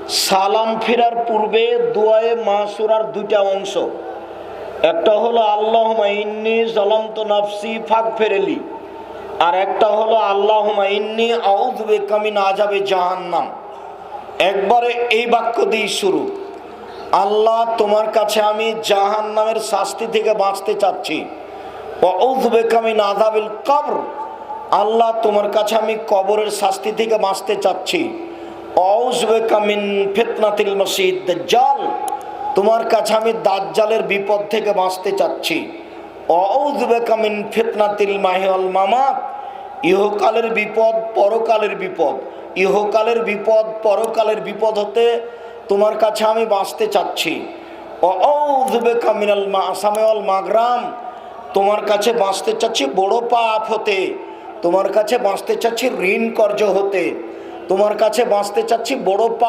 সালাম ফেরার পূর্বে দুআয়ে মাসুরার দুইটা অংশ। একটা হলো আল্লাহুম্মা ইন্নী যালামতু নাফসি ফাগফিরলি, আর একটা হলো আল্লাহুম্মা ইন্নী আউযু বিকা মিন আযাবি জাহান্নাম। একবারে এই বাক্য দিয়ে শুরু, আল্লাহ তোমার কাছে আমি জাহান্নামের শাস্তি থেকে বাঁচতে চাচ্ছি। ওয়া আউযু বিকা মিন আযাবিল কবর, আল্লাহ তোমার কাছে আমি কবরের শাস্তি থেকে বাঁচতে চাচ্ছি। আউযু বিকা মিন ফিতনাতিল মাসিহিদ দাজ্জাল, তোমার কাছে আমি দাজ্জালের বিপদ থেকে বাঁচতে চাচ্ছি। আউযু বিকা মিন ফিতনাতিল মাহি ওয়াল মামাত, ইহকালের বিপদ পরকালের বিপদ, ইহকালের বিপদ পরকালের বিপদ হতে তোমার কাছে আমি বাঁচতে চাচ্ছি। আউযু বিকা মিনাল মাআসামি ওয়াল মাগরাম, তোমার কাছে বাঁচতে চাচ্ছি বড় পাপ হতে, তোমার কাছে বাঁচতে চাচ্ছি ঋণ কর্জ হতে, তোমার কাছে বাঁচতে চাচ্ছি বড় পাপ